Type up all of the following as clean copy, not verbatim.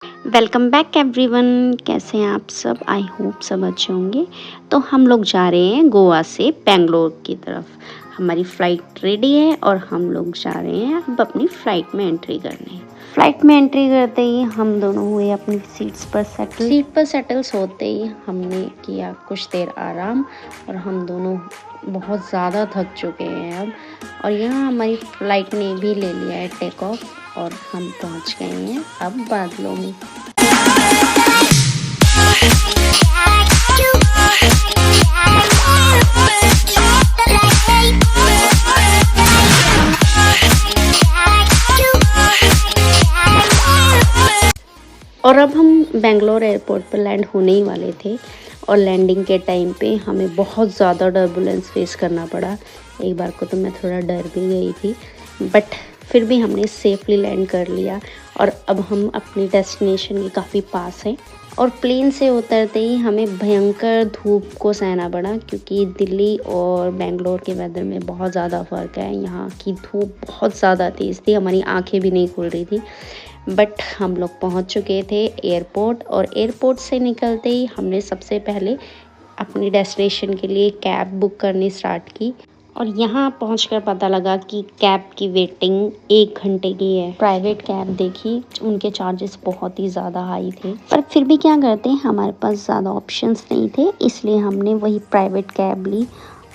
Welcome back everyone. कैसे हैं आप सब? आई होप सब अच्छे होंगे। तो हम लोग जा रहे हैं गोवा से बेंगलोर की तरफ। हमारी फ़्लाइट रेडी है और हम लोग जा रहे हैं अब अपनी फ़्लाइट में एंट्री करने। फ़्लाइट में एंट्री करते ही हम दोनों हुए अपनी सीट्स पर सेटल। सीट पर सेटल्स होते ही हमने किया कुछ देर आराम और हम दोनों बहुत ज़्यादा थक चुके हैं अब। और यहाँ हमारी फ़्लाइट ने भी ले लिया है टेक ऑफ और हम पहुँच गए हैं अब बादलों में। और अब हम बेंगलोर एयरपोर्ट पर लैंड होने ही वाले थे और लैंडिंग के टाइम पे हमें बहुत ज़्यादा टर्बुलेंस फेस करना पड़ा। एक बार को तो मैं थोड़ा डर भी गई थी, बट फिर भी हमने सेफली लैंड कर लिया और अब हम अपनी डेस्टिनेशन के काफ़ी पास हैं। और प्लेन से उतरते ही हमें भयंकर धूप को सहना पड़ा क्योंकि दिल्ली और बेंगलोर के वेदर में बहुत ज़्यादा फ़र्क है। यहाँ की धूप बहुत ज़्यादा तेज़ थी, हमारी आंखें भी नहीं खुल रही थी। बट हम लोग पहुँच चुके थे एयरपोर्ट और एयरपोर्ट से निकलते ही हमने सबसे पहले अपनी डेस्टिनेशन के लिए कैब बुक करनी स्टार्ट की। और यहाँ पहुंचकर पता लगा कि कैब की वेटिंग 1 घंटे की है। प्राइवेट कैब देखी, उनके चार्जेस बहुत ही ज़्यादा हाई थे, पर फिर भी क्या करते हैं, हमारे पास ज़्यादा ऑप्शंस नहीं थे, इसलिए हमने वही प्राइवेट कैब ली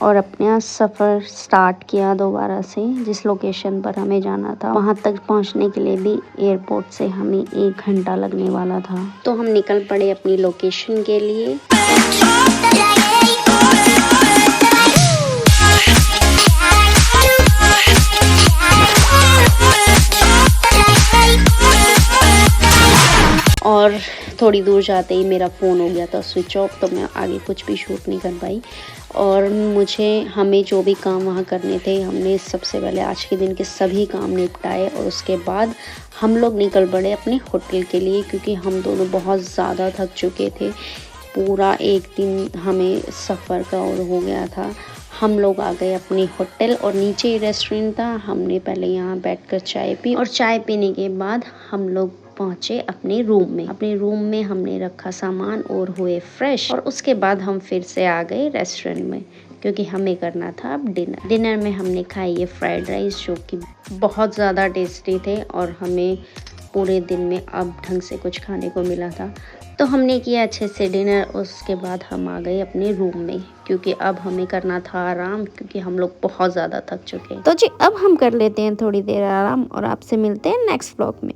और अपना सफ़र स्टार्ट किया दोबारा से। जिस लोकेशन पर हमें जाना था वहाँ तक पहुँचने के लिए भी एयरपोर्ट से हमें 1 घंटा लगने वाला था। तो हम निकल पड़े अपनी लोकेशन के लिए। और थोड़ी दूर जाते ही मेरा फ़ोन हो गया था स्विच ऑफ, तो मैं आगे कुछ भी शूट नहीं कर पाई। और हमें जो भी काम वहाँ करने थे, हमने सबसे पहले आज के दिन के सभी काम निपटाए और उसके बाद हम लोग निकल पड़े अपने होटल के लिए क्योंकि हम दोनों बहुत ज़्यादा थक चुके थे। पूरा एक दिन हमें सफ़र का और हो गया था। हम लोग आ गए अपने होटल और नीचे ही रेस्टोरेंट था। हमने पहले यहाँ बैठकर चाय पी और चाय पीने के बाद हम लोग पहुँचे अपने रूम में। अपने रूम में हमने रखा सामान और हुए फ्रेश और उसके बाद हम फिर से आ गए रेस्टोरेंट में क्योंकि हमें करना था अब डिनर। डिनर में हमने खाई ये फ्राइड राइस जो कि बहुत ज़्यादा टेस्टी थे और हमें पूरे दिन में अब ढंग से कुछ खाने को मिला था। तो हमने किया अच्छे से डिनर। उसके बाद हम आ गए अपने रूम में क्योंकि अब हमें करना था आराम क्योंकि हम लोग बहुत ज़्यादा थक चुके हैं। तो जी अब हम कर लेते हैं थोड़ी देर आराम और आपसे मिलते हैं नेक्स्ट व्लॉग में।